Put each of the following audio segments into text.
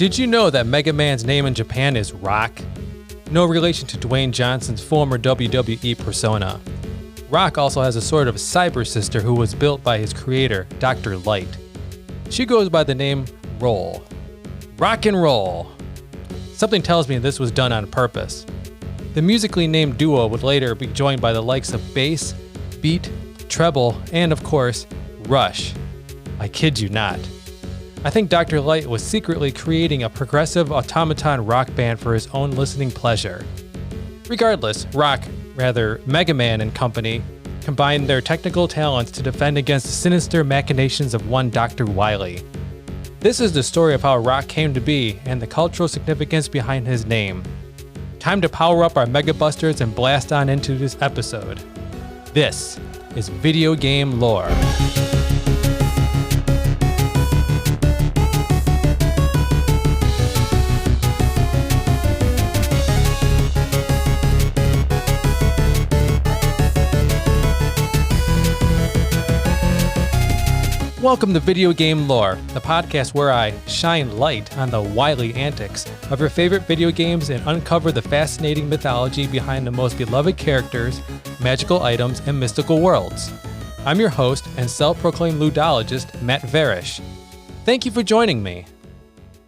Did you know that Mega Man's name in Japan is Rock? No relation to Dwayne Johnson's former WWE persona. Rock also has a sort of cyber sister who was built by his creator, Dr. Light. She goes by the name Roll. Rock and roll! Something tells me this was done on purpose. The musically named duo would later be joined by the likes of bass, beat, treble, and of course, Rush. I kid you not. I think Dr. Light was secretly creating a progressive automaton rock band for his own listening pleasure. Regardless, Mega Man and company combined their technical talents to defend against the sinister machinations of one Dr. Wily. This is the story of how Rock came to be and the cultural significance behind his name. Time to power up our Mega Busters and blast on into this episode. This is Video Game Lore. Welcome to Video Game Lore, the podcast where I shine light on the wily antics of your favorite video games and uncover the fascinating mythology behind the most beloved characters, magical items, and mystical worlds. I'm your host and self-proclaimed ludologist, Matt Verish. Thank you for joining me.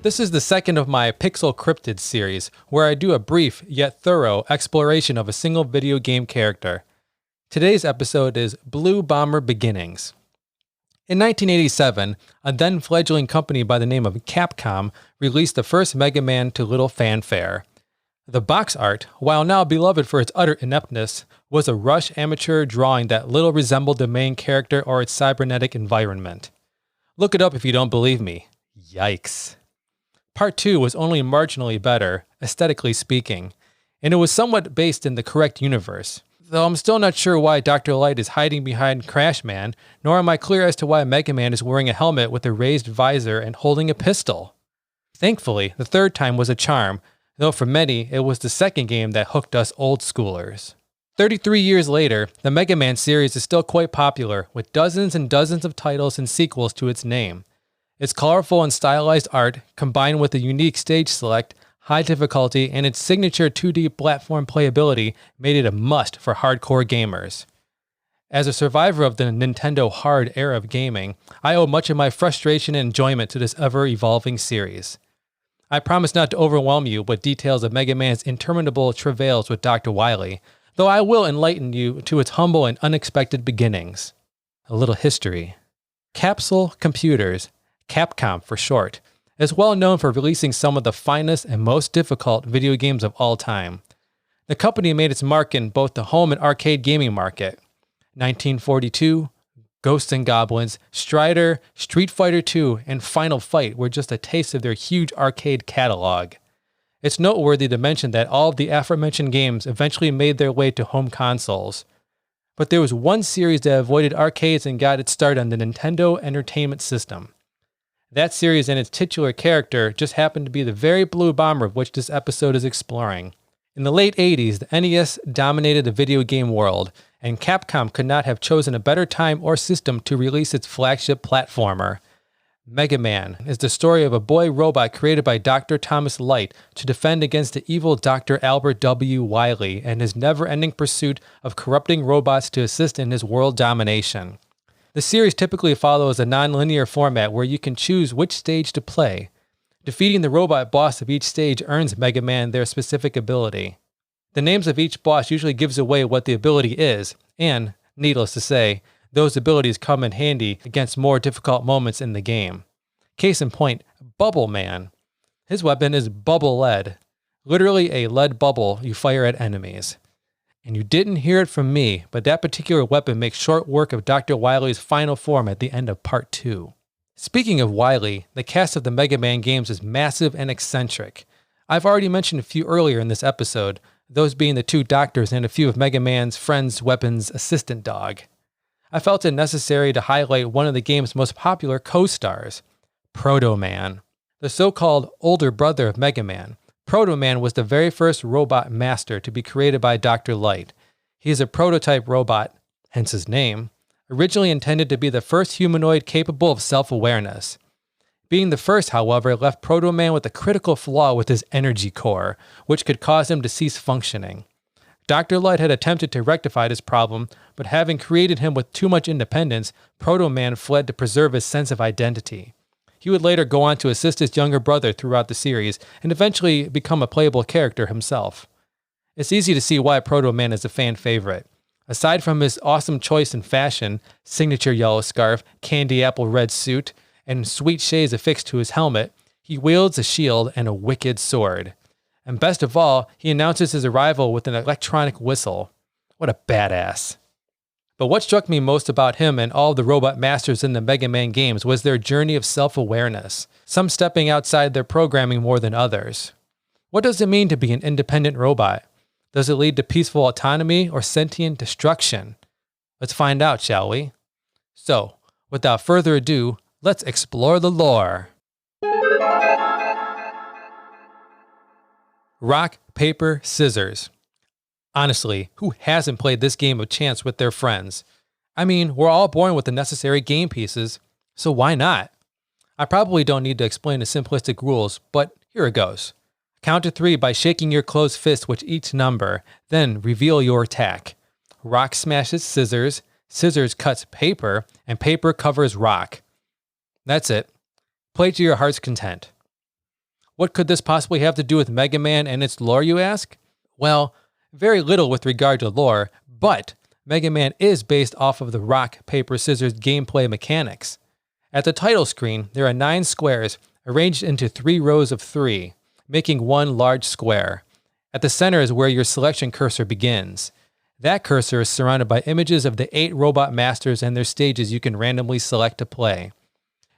This is the second of my Pixel Cryptid series, where I do a brief yet thorough exploration of a single video game character. Today's episode is Blue Bomber Beginnings. In 1987, a then-fledgling company by the name of Capcom released the first Mega Man to little fanfare. The box art, while now beloved for its utter ineptness, was a Rush amateur drawing that little resembled the main character or its cybernetic environment. Look it up if you don't believe me. Yikes. Part 2 was only marginally better, aesthetically speaking, and it was somewhat based in the correct universe. Though I'm still not sure why Dr. Light is hiding behind Crash Man, nor am I clear as to why Mega Man is wearing a helmet with a raised visor and holding a pistol. Thankfully, the third time was a charm, though for many, it was the second game that hooked us old schoolers. 33 years later, the Mega Man series is still quite popular, with dozens and dozens of titles and sequels to its name. Its colorful and stylized art, combined with the unique stage select, high difficulty, and its signature 2D platform playability made it a must for hardcore gamers. As a survivor of the Nintendo hard era of gaming, I owe much of my frustration and enjoyment to this ever-evolving series. I promise not to overwhelm you with details of Mega Man's interminable travails with Dr. Wily, though I will enlighten you to its humble and unexpected beginnings. A little history. Capsule Computers, Capcom for short, is well known for releasing some of the finest and most difficult video games of all time. The company made its mark in both the home and arcade gaming market. 1942, Ghosts and Goblins, Strider, Street Fighter II, and Final Fight were just a taste of their huge arcade catalog. It's noteworthy to mention that all of the aforementioned games eventually made their way to home consoles. But there was one series that avoided arcades and got its start on the Nintendo Entertainment System. That series and its titular character just happened to be the very Blue Bomber of which this episode is exploring. In the late 80s, the NES dominated the video game world, and Capcom could not have chosen a better time or system to release its flagship platformer. Mega Man is the story of a boy robot created by Dr. Thomas Light to defend against the evil Dr. Albert W. Wily and his never-ending pursuit of corrupting robots to assist in his world domination. The series typically follows a non-linear format where you can choose which stage to play. Defeating the robot boss of each stage earns Mega Man their specific ability. The names of each boss usually gives away what the ability is, and, needless to say, those abilities come in handy against more difficult moments in the game. Case in point, Bubble Man. His weapon is bubble lead, literally a lead bubble you fire at enemies. And you didn't hear it from me, but that particular weapon makes short work of Dr. Wily's final form at the end of Part 2. Speaking of Wily, the cast of the Mega Man games is massive and eccentric. I've already mentioned a few earlier in this episode, those being the two doctors and a few of Mega Man's friends' weapons' assistant dog. I felt it necessary to highlight one of the game's most popular co-stars, Proto Man, the so-called older brother of Mega Man. Proto Man was the very first robot master to be created by Dr. Light. He is a prototype robot, hence his name, originally intended to be the first humanoid capable of self-awareness. Being the first, however, left Proto Man with a critical flaw with his energy core, which could cause him to cease functioning. Dr. Light had attempted to rectify this problem, but having created him with too much independence, Proto Man fled to preserve his sense of identity. He would later go on to assist his younger brother throughout the series, and eventually become a playable character himself. It's easy to see why Proto Man is a fan favorite. Aside from his awesome choice in fashion, signature yellow scarf, candy apple red suit, and sweet shades affixed to his helmet, he wields a shield and a wicked sword. And best of all, he announces his arrival with an electronic whistle. What a badass. But what struck me most about him and all the robot masters in the Mega Man games was their journey of self-awareness, some stepping outside their programming more than others. What does it mean to be an independent robot? Does it lead to peaceful autonomy or sentient destruction? Let's find out, shall we? So, without further ado, let's explore the lore. Rock, paper, scissors. Honestly, who hasn't played this game of chance with their friends? I mean, we're all born with the necessary game pieces, so why not? I probably don't need to explain the simplistic rules, but here it goes. Count to 3 by shaking your closed fist with each number, then reveal your attack. Rock smashes scissors, scissors cuts paper, and paper covers rock. That's it. Play to your heart's content. What could this possibly have to do with Mega Man and its lore, you ask? Well, very little with regard to lore, but Mega Man is based off of the rock, paper, scissors gameplay mechanics. At the title screen, there are 9 squares arranged into 3 rows of 3, making one large square. At the center is where your selection cursor begins. That cursor is surrounded by images of the 8 robot masters and their stages you can randomly select to play.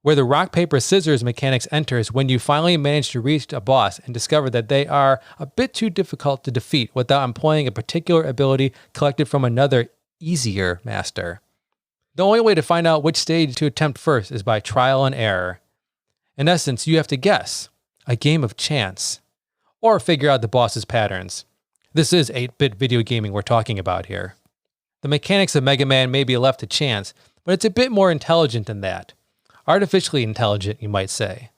Where the rock, paper, scissors mechanics enters when you finally manage to reach a boss and discover that they are a bit too difficult to defeat without employing a particular ability collected from another, easier master. The only way to find out which stage to attempt first is by trial and error. In essence, you have to guess, a game of chance, or figure out the boss's patterns. This is 8-bit video gaming we're talking about here. The mechanics of Mega Man may be left to chance, but it's a bit more intelligent than that. Artificially intelligent, you might say.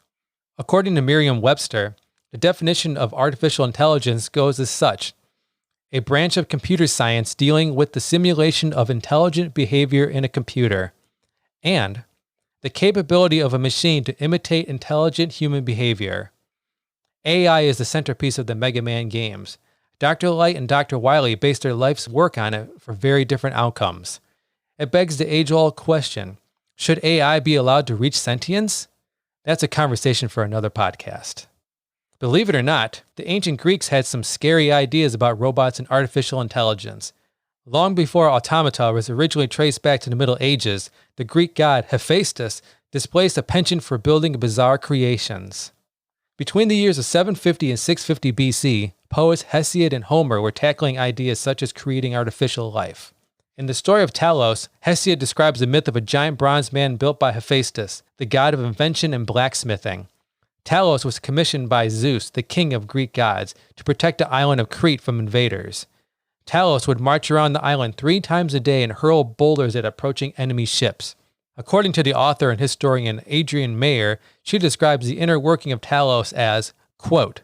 According to Merriam-Webster, the definition of artificial intelligence goes as such: a branch of computer science dealing with the simulation of intelligent behavior in a computer, and the capability of a machine to imitate intelligent human behavior. AI is the centerpiece of the Mega Man games. Dr. Light and Dr. Wily based their life's work on it for very different outcomes. It begs the age-old question: should AI be allowed to reach sentience? That's a conversation for another podcast. Believe it or not, the ancient Greeks had some scary ideas about robots and artificial intelligence. Long before automata was originally traced back to the Middle Ages, the Greek god Hephaestus displaced a penchant for building bizarre creations. Between the years of 750 and 650 BC, poets Hesiod and Homer were tackling ideas such as creating artificial life. In the story of Talos, Hesiod describes the myth of a giant bronze man built by Hephaestus, the god of invention and blacksmithing. Talos was commissioned by Zeus, the king of Greek gods, to protect the island of Crete from invaders. Talos would march around the island 3 times a day and hurl boulders at approaching enemy ships. According to the author and historian Adrian Mayer, she describes the inner working of Talos as, quote,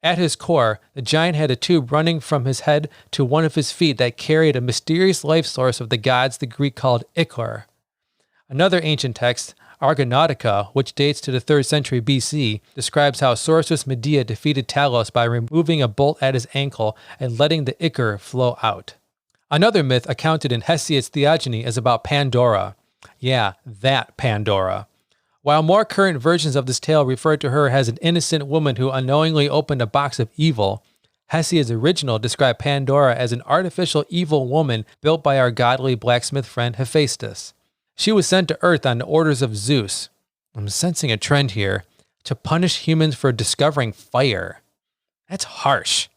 "At his core, the giant had a tube running from his head to one of his feet that carried a mysterious life source of the gods the Greek called Ichor." Another ancient text, Argonautica, which dates to the 3rd century BC, describes how sorceress Medea defeated Talos by removing a bolt at his ankle and letting the ichor flow out. Another myth accounted in Hesiod's Theogony is about Pandora. Yeah, that Pandora. While more current versions of this tale refer to her as an innocent woman who unknowingly opened a box of evil, Hesiod's original described Pandora as an artificial evil woman built by our godly blacksmith friend Hephaestus. She was sent to Earth on the orders of Zeus. I'm sensing a trend here, to punish humans for discovering fire. That's harsh.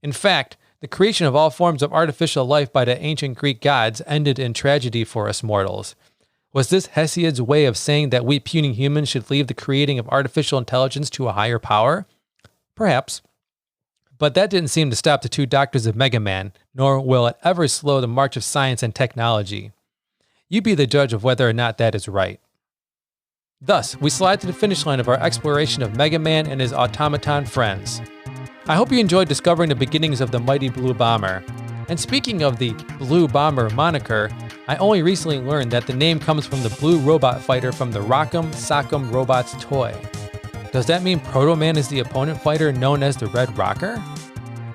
In fact, the creation of all forms of artificial life by the ancient Greek gods ended in tragedy for us mortals. Was this Hesiod's way of saying that we puny humans should leave the creating of artificial intelligence to a higher power? Perhaps. But that didn't seem to stop the 2 doctors of Mega Man, nor will it ever slow the march of science and technology. You be the judge of whether or not that is right. Thus, we slide to the finish line of our exploration of Mega Man and his automaton friends. I hope you enjoyed discovering the beginnings of the mighty Blue Bomber. And speaking of the Blue Bomber moniker, I only recently learned that the name comes from the blue robot fighter from the Rock'em Sock'em Robots toy. Does that mean Proto Man is the opponent fighter known as the Red Rocker?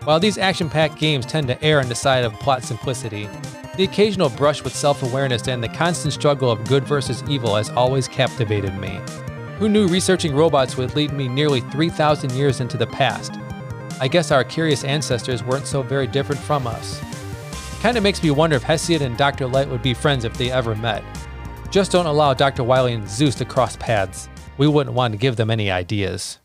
While these action-packed games tend to err on the side of plot simplicity, the occasional brush with self-awareness and the constant struggle of good versus evil has always captivated me. Who knew researching robots would lead me nearly 3,000 years into the past? I guess our curious ancestors weren't so very different from us. Kinda makes me wonder if Hesiod and Dr. Light would be friends if they ever met. Just don't allow Dr. Wily and Zeus to cross paths. We wouldn't want to give them any ideas.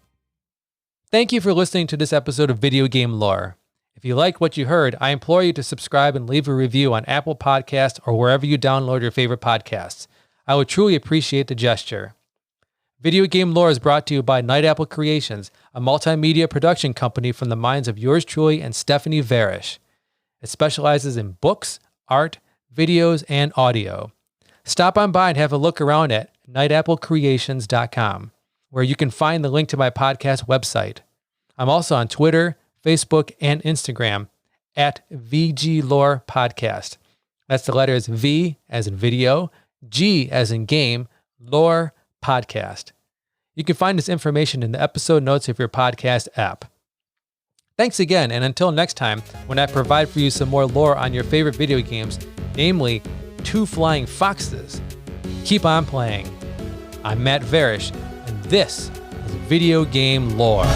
Thank you for listening to this episode of Video Game Lore. If you like what you heard, I implore you to subscribe and leave a review on Apple Podcasts or wherever you download your favorite podcasts. I would truly appreciate the gesture. Video Game Lore is brought to you by Night Apple Creations, a multimedia production company from the minds of yours truly and Stephanie Verish. It specializes in books, art, videos, and audio. Stop on by and have a look around at nightapplecreations.com, where you can find the link to my podcast website. I'm also on Twitter, Facebook, and Instagram at VGLore Podcast. That's the letters V as in video, G as in game, Lore Podcast. You can find this information in the episode notes of your podcast app. Thanks again, and until next time, when I provide for you some more lore on your favorite video games, namely 2 Flying Foxes, keep on playing. I'm Matt Verish, and this is Video Game Lore.